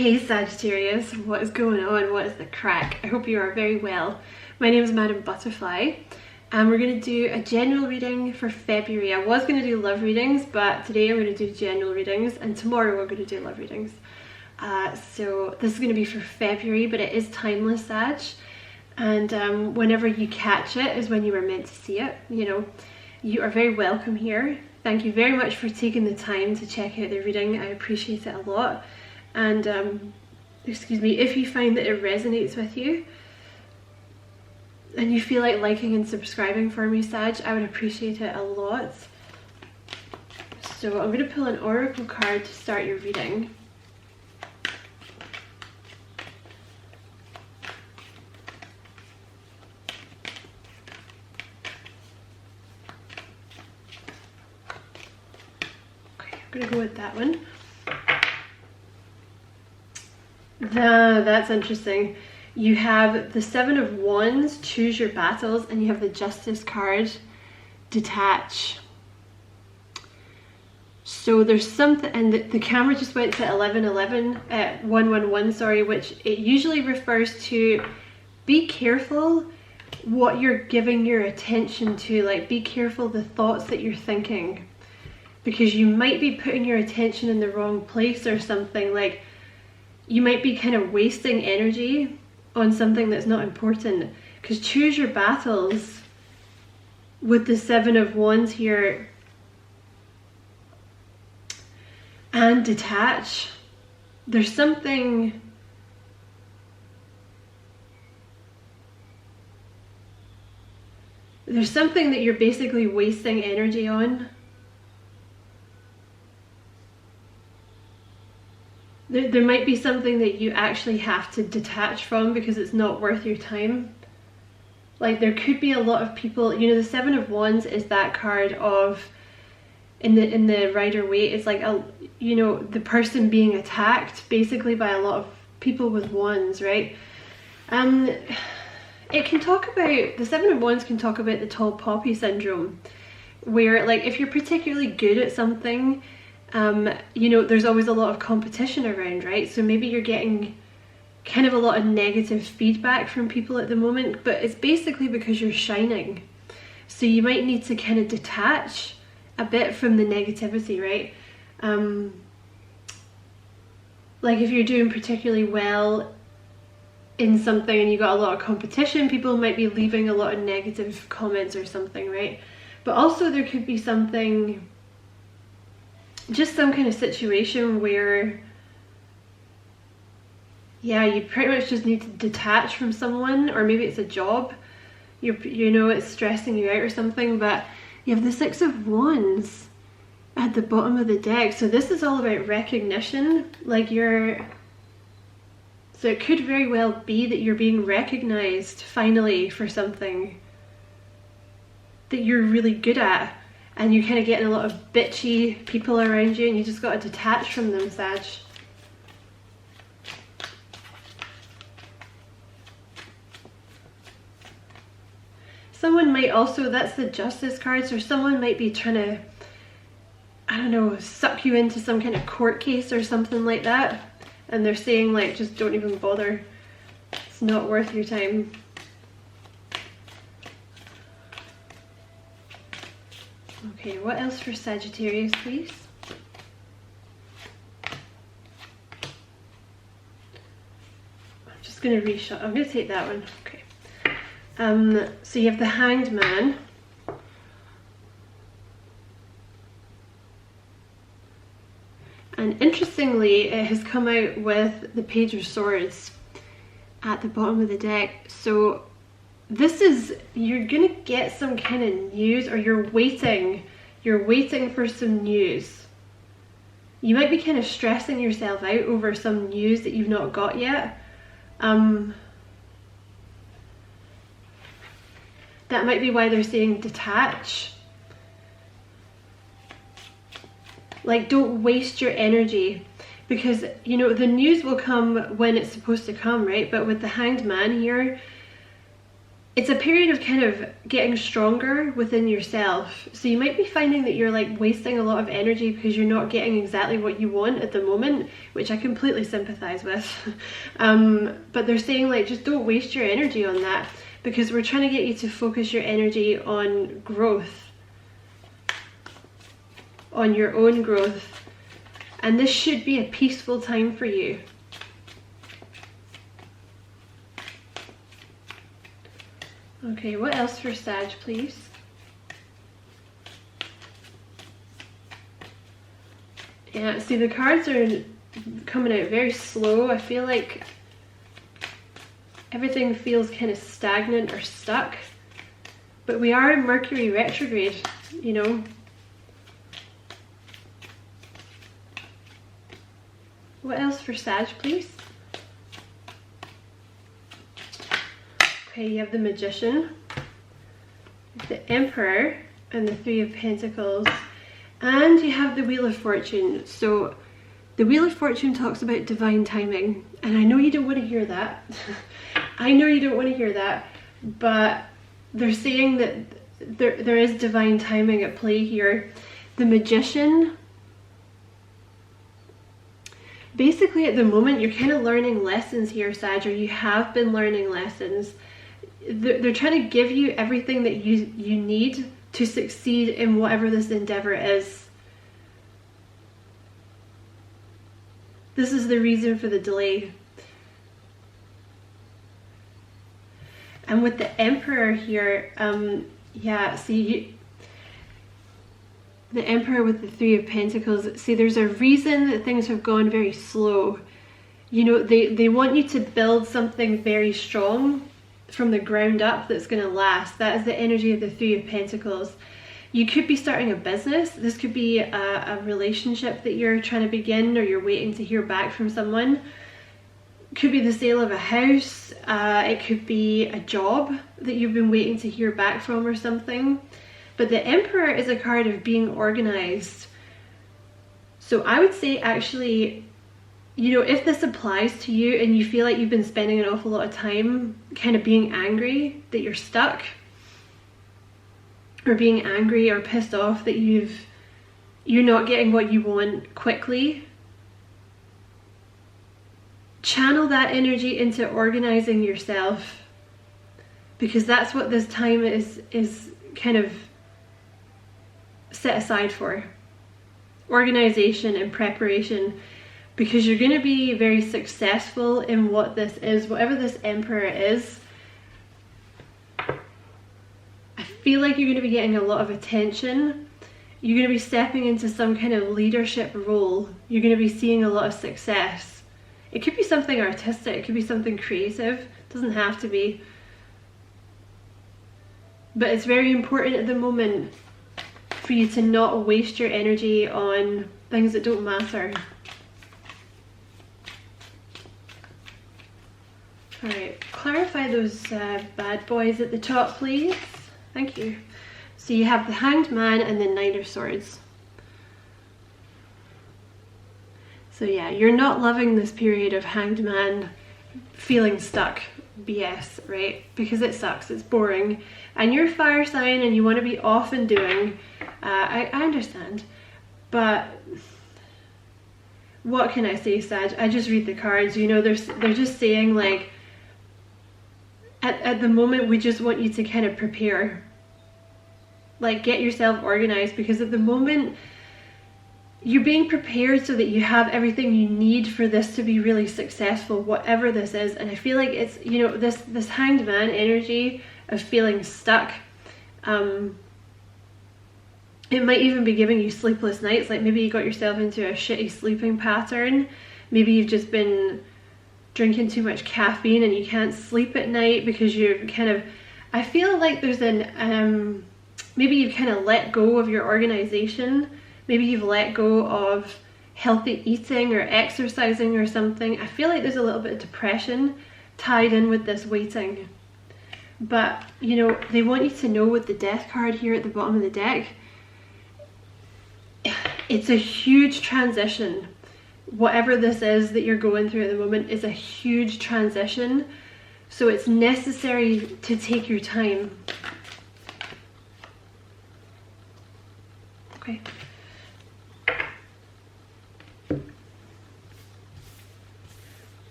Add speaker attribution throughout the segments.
Speaker 1: Hey Sagittarius, what is going on? What is the crack? I hope you are very well. My name is Madam Butterfly and we're going to do a general reading for February. I was going to do love readings, but today I'm going to do general readings and tomorrow we're going to do love readings. So this is going to be for February, but it is timeless, Sag. And whenever you catch it is when you were meant to see it. You know, you are very welcome here. Thank you very much for taking the time to check out the reading. I appreciate it a lot. And excuse me, if you find that it resonates with you and you feel like liking and subscribing for me, Sag, I would appreciate it a lot. So I'm going to pull an oracle card to start your reading. Okay, I'm going to go with that one. That's interesting. You have the Seven of Wands, choose your battles, and you have the Justice card, detach. So there's something, and the camera just went to 111, sorry, which it usually refers to be careful what you're giving your attention to, like be careful the thoughts that you're thinking, because you might be putting your attention in the wrong place or something. Like you might be kind of wasting energy on something that's not important, because choose your battles with the Seven of Wands here and detach. There's something that you're basically wasting energy on. There might be something that you actually have to detach from because it's not worth your time. Like there could be a lot of people, you know, the Seven of Wands is that card of, in the Rider-Waite, it's like, you know, the person being attacked basically by a lot of people with wands, right? It can talk about, the Seven of Wands can talk about the tall poppy syndrome, where like if you're particularly good at something, you know, there's always a lot of competition around, right? So maybe you're getting kind of a lot of negative feedback from people at the moment, but it's basically because you're shining. So you might need to kind of detach a bit from the negativity, right? Like if you're doing particularly well in something and you got a lot of competition, people might be leaving a lot of negative comments or something, right? But also there could be something, just some kind of situation where, yeah, you pretty much just need to detach from someone, or maybe it's a job, you know, it's stressing you out or something. But you have the Six of Wands at the bottom of the deck, so this is all about recognition. Like so it could very well be that you're being recognized finally for something that you're really good at, and you're kind of getting a lot of bitchy people around you and you just got to detach from them, Sag. Someone might also, that's the Justice card, so someone might be trying to, I don't know, suck you into some kind of court case or something like that. And they're saying like, just don't even bother. It's not worth your time. Okay, what else for Sagittarius, please? I'm just going to reshuffle. I'm going to take that one. Okay. So you have the Hanged Man. And interestingly, it has come out with the Page of Swords at the bottom of the deck. So this is, you're gonna get some kind of news, or you're waiting for some news. You might be kind of stressing yourself out over some news that you've not got yet. That might be why they're saying detach. Like don't waste your energy, because you know the news will come when it's supposed to come, right? But with the Hanged Man here, it's a period of kind of getting stronger within yourself. So you might be finding that you're like wasting a lot of energy because you're not getting exactly what you want at the moment, which I completely sympathize with. But they're saying like, just don't waste your energy on that, because we're trying to get you to focus your energy on growth, on your own growth. And this should be a peaceful time for you. Okay, what else for Sag, please? Yeah, see, the cards are coming out very slow. I feel like everything feels kind of stagnant or stuck. But we are in Mercury retrograde, you know. What else for Sag, please? Okay, you have the Magician, the Emperor, and the Three of Pentacles, and you have the Wheel of Fortune. So the Wheel of Fortune talks about divine timing, and I know you don't want to hear that. I know you don't want to hear that, but they're saying that there is divine timing at play here. The Magician, basically at the moment you're kind of learning lessons here, Sag, or you have been learning lessons. They're trying to give you everything that you need to succeed in whatever this endeavor is. This is the reason for the delay. And with the Emperor here, yeah, see, the Emperor with the Three of Pentacles, see, there's a reason that things have gone very slow. You know, they want you to build something very strong from the ground up that's going to last. That is the energy of the Three of Pentacles. You could be starting a business. This could be a relationship that you're trying to begin, or you're waiting to hear back from someone. Could be the sale of a house. It could be a job that you've been waiting to hear back from or something. But the Emperor is a card of being organized. So I would say, actually, you know, if this applies to you and you feel like you've been spending an awful lot of time kind of being angry that you're stuck, or being angry or pissed off that you're not getting what you want quickly, channel that energy into organizing yourself, because that's what this time is kind of set aside for. Organization and preparation. Because you're going to be very successful in what this is, whatever this Emperor is. I feel like you're going to be getting a lot of attention. You're going to be stepping into some kind of leadership role. You're going to be seeing a lot of success. It could be something artistic, it could be something creative. It doesn't have to be. But it's very important at the moment for you to not waste your energy on things that don't matter. Alright, clarify those bad boys at the top, please. Thank you. So you have the Hanged Man and the Knight of Swords. So yeah, you're not loving this period of Hanged Man feeling stuck BS, right? Because it sucks, it's boring. And you're a fire sign and you want to be off and doing. I understand. But what can I say, Sag? I just read the cards, you know, they're just saying like, at the moment, we just want you to kind of prepare. Like, get yourself organized, because at the moment, you're being prepared so that you have everything you need for this to be really successful, whatever this is. And I feel like it's, you know, this Hanged Man energy of feeling stuck. It might even be giving you sleepless nights. Like, maybe you got yourself into a shitty sleeping pattern. Maybe you've just been drinking too much caffeine and you can't sleep at night because you're kind of, I feel like there's an maybe you've kind of let go of your organization. Maybe you've let go of healthy eating or exercising or something. I feel like there's a little bit of depression tied in with this waiting. But, you know, they want you to know with the Death card here at the bottom of the deck, it's a huge transition. Whatever this is that you're going through at the moment is a huge transition. So it's necessary to take your time. Okay.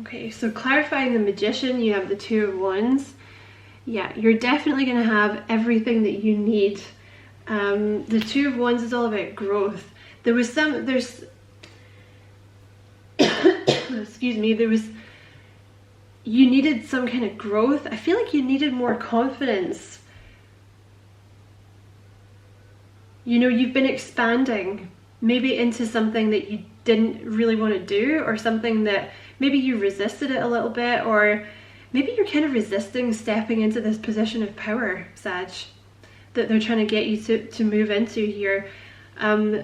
Speaker 1: Okay, so clarifying the Magician, you have the Two of Wands. Yeah, you're definitely going to have everything that you need. The Two of Wands is all about growth. Excuse me, you needed some kind of growth. I feel like you needed more confidence. You know, you've been expanding maybe into something that you didn't really want to do, or something that maybe you resisted it a little bit, or maybe you're kind of resisting stepping into this position of power, Sag, that they're trying to get you to move into here.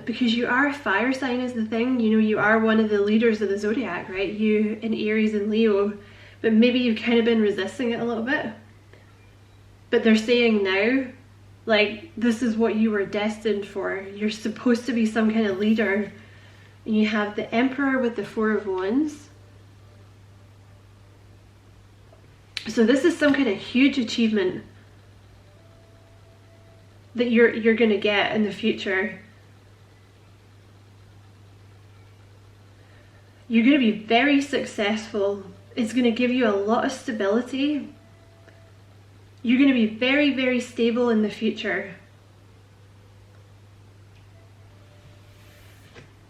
Speaker 1: Because you are a fire sign is the thing. You know, you are one of the leaders of the zodiac, right? You in Aries and Leo. But maybe you've kind of been resisting it a little bit. But they're saying now, like, this is what you were destined for. You're supposed to be some kind of leader. And you have the Emperor with the Four of Wands. So this is some kind of huge achievement that you're going to get in the future. You're going to be very successful. It's going to give you a lot of stability. You're going to be very, very stable in the future.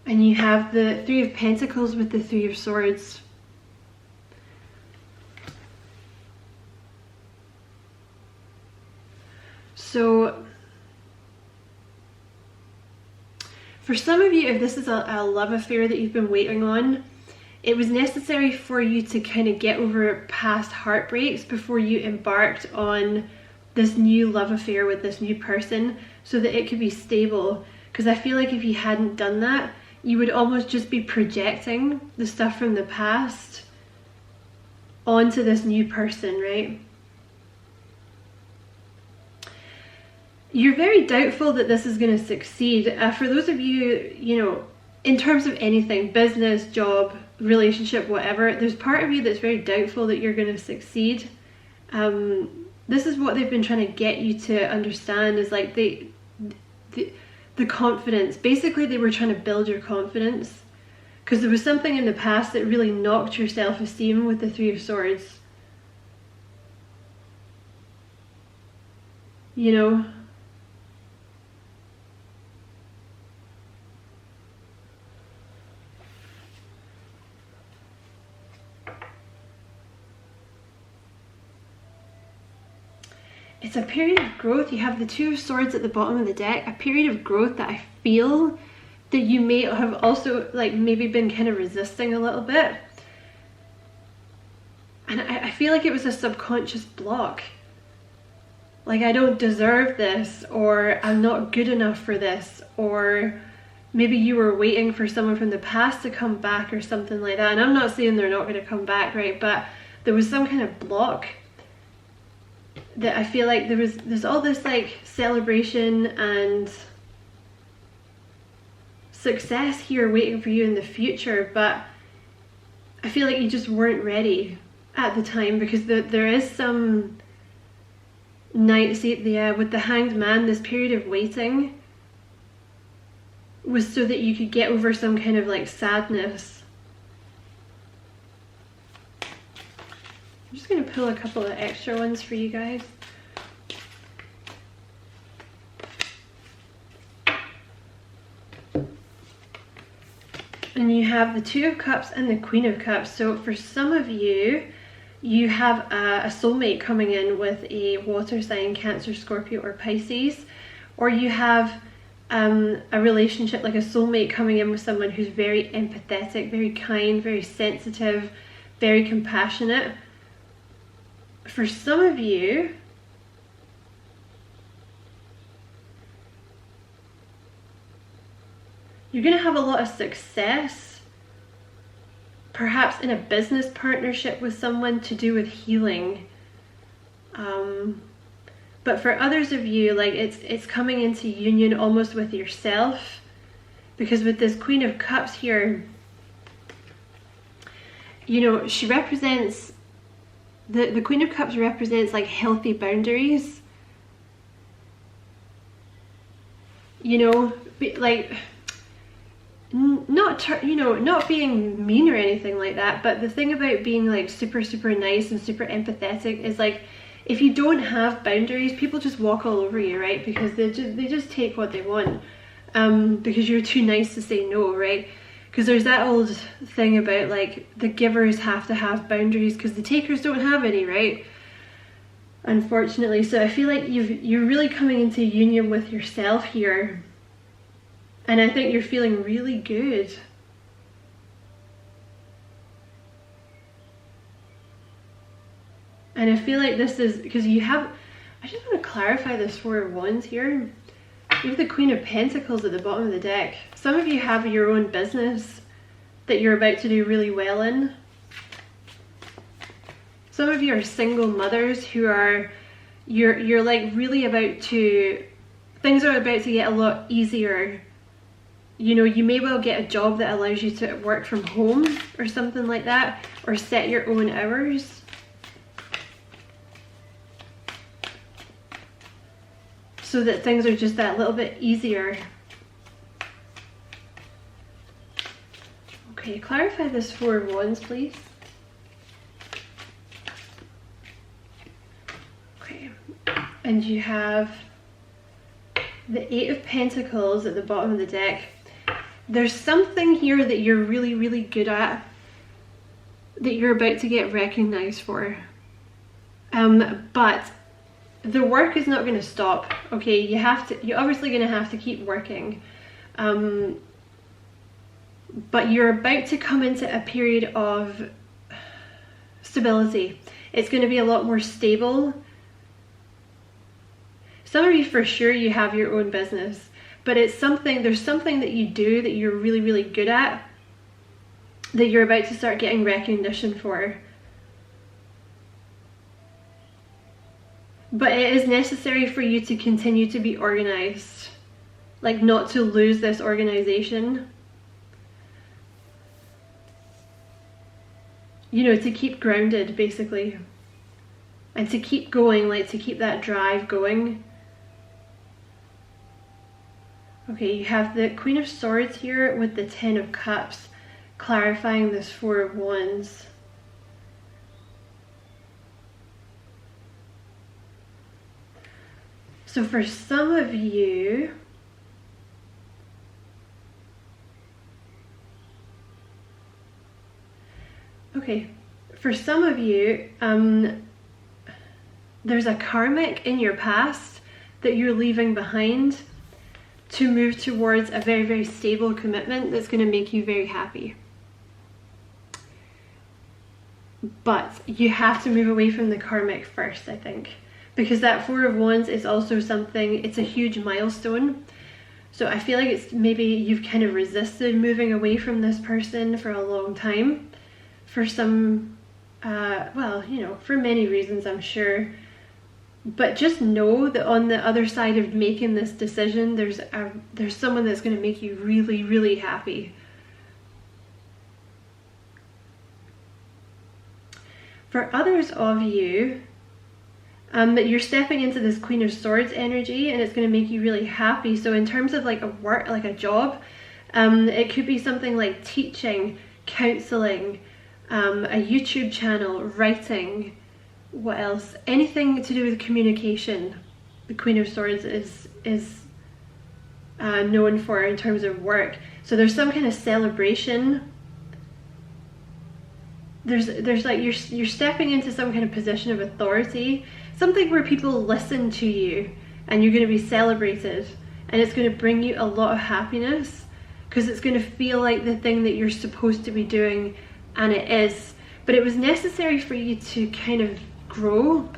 Speaker 1: And you have the Three of Pentacles with the Three of Swords. So, for some of you, if this is a love affair that you've been waiting on, it was necessary for you to kind of get over past heartbreaks before you embarked on this new love affair with this new person, so that it could be stable. Because I feel like if you hadn't done that, you would almost just be projecting the stuff from the past onto this new person, right? You're very doubtful that this is going to succeed. For those of you, you know, in terms of anything, business, job, relationship, whatever, there's part of you that's very doubtful that you're going to succeed. This is what they've been trying to get you to understand, is like the confidence. Basically, they were trying to build your confidence, because there was something in the past that really knocked your self-esteem with the Three of Swords. You know? It's a period of growth. You have the Two of Swords at the bottom of the deck. A period of growth that I feel that you may have also, like, maybe been kind of resisting a little bit. And I feel like it was a subconscious block. Like, I don't deserve this, or I'm not good enough for this, or maybe you were waiting for someone from the past to come back or something like that. And I'm not saying they're not going to come back, right? But there was some kind of block that I feel like there's all this like celebration and success here waiting for you in the future, but I feel like you just weren't ready at the time, because there is some night, see, with the Hanged Man, this period of waiting was so that you could get over some kind of like sadness. I'm just going to pull a couple of extra ones for you guys. And you have the Two of Cups and the Queen of Cups. So for some of you, you have a soulmate coming in with a water sign, Cancer, Scorpio, or Pisces. Or you have a relationship, like a soulmate coming in with someone who's very empathetic, very kind, very sensitive, very compassionate. For some of you, you're going to have a lot of success, perhaps in a business partnership with someone to do with healing. But for others of you, like it's coming into union almost with yourself, because with this Queen of Cups here, you know, she represents the Queen of Cups represents like healthy boundaries. You know, like not being mean or anything like that, but the thing about being like super nice and super empathetic is like, if you don't have boundaries, people just walk all over you, right? Because they just take what they want, because you're too nice to say no, right? Because there's that old thing about like the givers have to have boundaries because the takers don't have any, right? Unfortunately. So I feel like you're really coming into union with yourself here, and I think you're feeling really good. And I feel like this is because you have, I just want to clarify this Four of Wands here. You have the Queen of Pentacles at the bottom of the deck. Some of you have your own business that you're about to do really well in. Some of you are single mothers who are, you're like really about to, things are about to get a lot easier. You know, you may well get a job that allows you to work from home or something like that, or set your own hours. So that things are just that little bit easier. Okay, clarify this Four of Wands, please. Okay, and you have the Eight of Pentacles at the bottom of the deck. There's something here that you're really good at, that you're about to get recognized for. But the work is not going to stop. Okay, you're obviously going to have to keep working, but you're about to come into a period of stability. It's going to be a lot more stable. Some of you, for sure, you have your own business, but there's something that you do that you're really good at, that you're about to start getting recognition for. But it is necessary for you to continue to be organized, like not to lose this organization. You know, to keep grounded basically, and to keep going, like to keep that drive going. Okay, you have the Queen of Swords here with the Ten of Cups, clarifying this Four of Wands. So for some of you, there's a karmic in your past that you're leaving behind to move towards a very stable commitment that's going to make you very happy. But you have to move away from the karmic first, I think. Because that Four of Wands is also something, it's a huge milestone. So I feel like it's maybe you've kind of resisted moving away from this person for a long time. For some, well, you know, for many reasons, I'm sure. But just know that on the other side of making this decision, there's someone that's going to make you really happy. For others of you, that you're stepping into this Queen of Swords energy, and it's going to make you really happy. So in terms of like a work, like a job, it could be something like teaching, counseling, a YouTube channel, writing, what else? Anything to do with communication. The Queen of Swords is known for in terms of work. So there's some kind of celebration. There's like you're stepping into some kind of position of authority. Something where people listen to you and you're going to be celebrated, and it's going to bring you a lot of happiness because it's going to feel like the thing that you're supposed to be doing, and it is. But it was necessary for you to kind of grow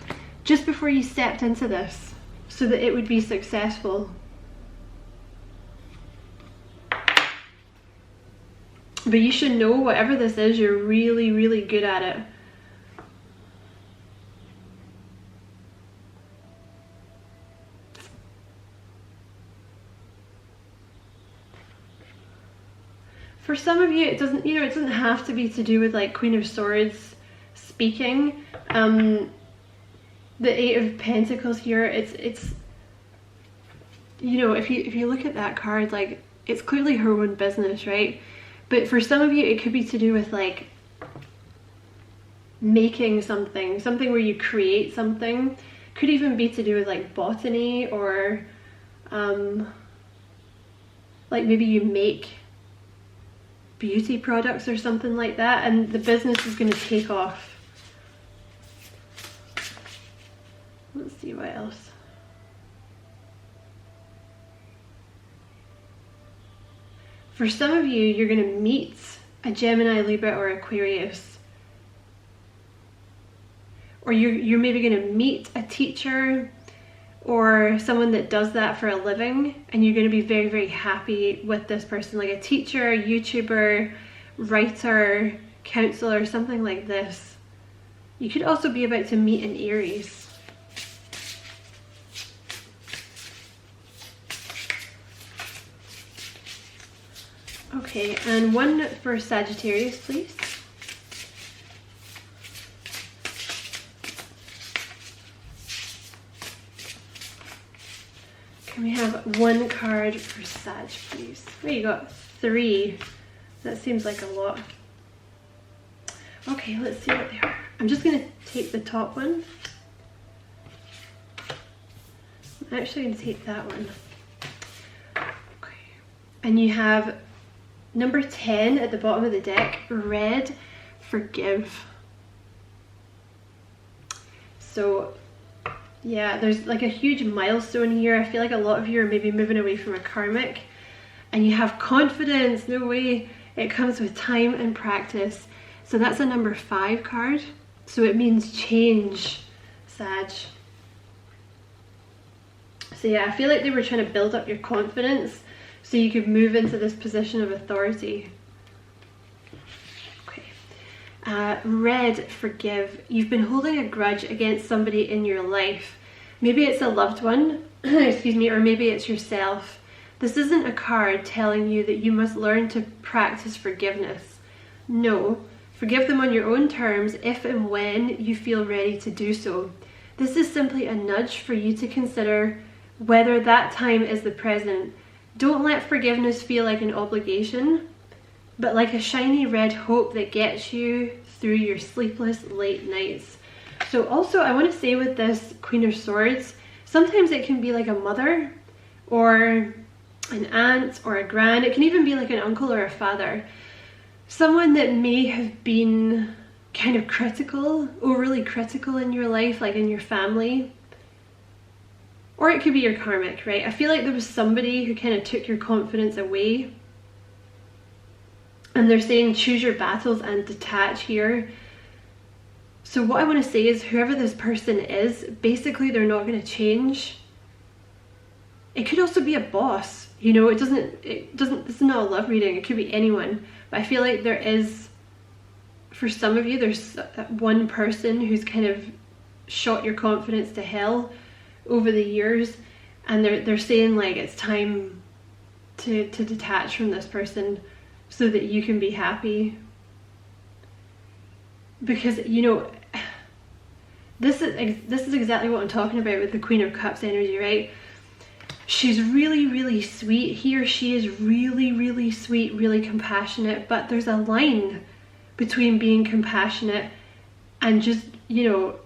Speaker 1: just before you stepped into this so that it would be successful. But you should know, whatever this is, you're really good at it. For some of you, it doesn't have to be to do with like Queen of Swords speaking. The Eight of Pentacles here, it's you know, if you look at that card, like, it's clearly her own business, right? But for some of you, it could be to do with like making something where you create something. Could even be to do with like botany, or like maybe you make beauty products or something like that, and the business is going to take off. Let's see what else. For some of you, you're going to meet a Gemini, Libra, or Aquarius. Or you're maybe going to meet a teacher or someone that does that for a living, and you're going to be very, very happy with this person, like a teacher, YouTuber, writer, counselor, something like this. You could also be about to meet an Aries. Okay, and one for Sagittarius, please. Can we have one card for Sag, please? Oh, you got 3. That seems like a lot. Okay, let's see what they are. I'm just going to take the top one. I'm actually going to take that one. Okay. And you have number 10 at the bottom of the deck, red, forgive. So yeah, there's like a huge milestone here. I feel like a lot of you are maybe moving away from a karmic, and you have confidence. No way. It comes with time and practice. So that's a number 5 card. So it means change, Sag. So yeah, I feel like they were trying to build up your confidence so you could move into this position of authority. Okay. Red, forgive. You've been holding a grudge against somebody in your life. Maybe it's a loved one, excuse me, or maybe it's yourself. This isn't a card telling you that you must learn to practice forgiveness. No, forgive them on your own terms if and when you feel ready to do so. This is simply a nudge for you to consider whether that time is the present. Don't let forgiveness feel like an obligation, but like a shiny red hope that gets you through your sleepless late nights. So also, I want to say with this Queen of Swords, sometimes it can be like a mother or an aunt or a gran. It can even be like an uncle or a father. Someone that may have been kind of critical, overly critical in your life, like in your family. Or it could be your karmic, right? I feel like there was somebody who kind of took your confidence away. And they're saying choose your battles and detach here. So what I want to say is whoever this person is, basically they're not going to change. It could also be a boss. You know, this is not a love reading. It could be anyone. But I feel like there is, for some of you, there's one person who's kind of shot your confidence to hell over the years, and they're saying like it's time to detach from this person so that you can be happy. Because, you know, this is exactly what I'm talking about with the Queen of Cups energy, right? She's really, really sweet. He or she is really, really sweet, really compassionate, but there's a line between being compassionate and just, you know,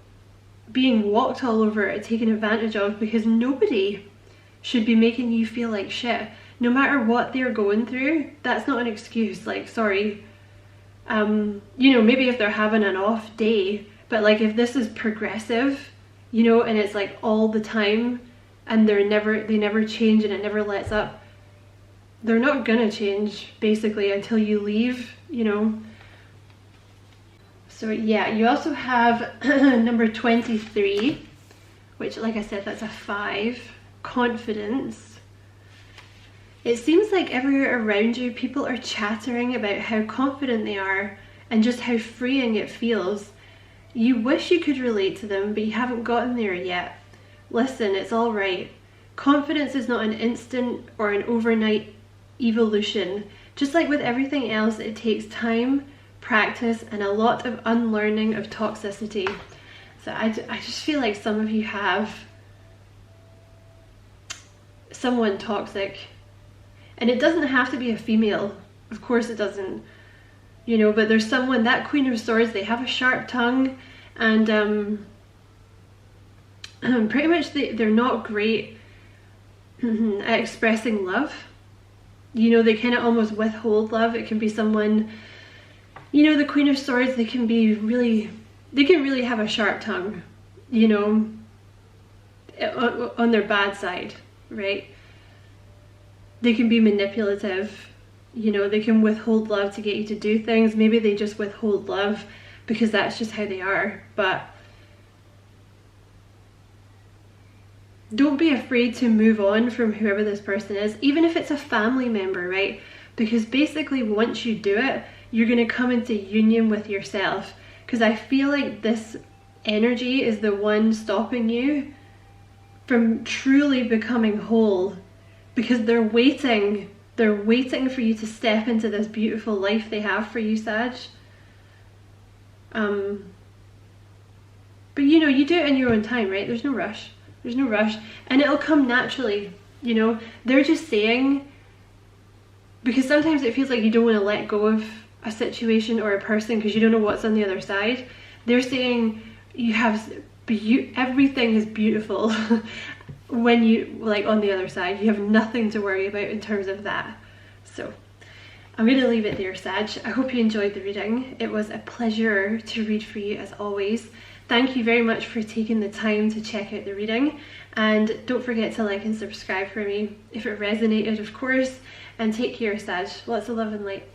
Speaker 1: being walked all over, taken advantage of, because nobody should be making you feel like shit. No matter what they're going through, that's not an excuse. Like, sorry. You know, maybe if they're having an off day, but like if this is progressive, you know, and it's like all the time, and they never change and it never lets up, they're not gonna change basically until you leave, you know. So yeah, you also have number 23, which, like I said, that's a 5, confidence. It seems like everywhere around you, people are chattering about how confident they are and just how freeing it feels. You wish you could relate to them, but you haven't gotten there yet. Listen, it's all right. Confidence is not an instant or an overnight evolution. Just like with everything else, it takes time, practice and a lot of unlearning of toxicity. So I just feel like some of you have someone toxic, and it doesn't have to be a female, of course it doesn't, you know, but there's someone, that Queen of Swords, they have a sharp tongue, and pretty much they're not great at expressing love. You know, they kind of almost withhold love. It can be someone, you know, the Queen of Swords, they can really have a sharp tongue, you know, on their bad side, right? They can be manipulative, you know, they can withhold love to get you to do things. Maybe they just withhold love because that's just how they are. But don't be afraid to move on from whoever this person is, even if it's a family member, right? Because basically once you do it, you're going to come into union with yourself. Because I feel like this energy is the one stopping you from truly becoming whole, because they're waiting for you to step into this beautiful life they have for you, Sag. But you know, you do it in your own time, right? There's no rush. There's no rush, and it'll come naturally, you know. They're just saying, because sometimes it feels like you don't want to let go of a situation or a person because you don't know what's on the other side. They're saying you have everything is beautiful when you, like, on the other side. You have nothing to worry about in terms of that. So I'm going to leave it there, Sag. I hope you enjoyed the reading. It was a pleasure to read for you as always. Thank you very much for taking the time to check out the reading, and don't forget to like and subscribe for me if it resonated, of course, and take care, Sag. Lots of love and light.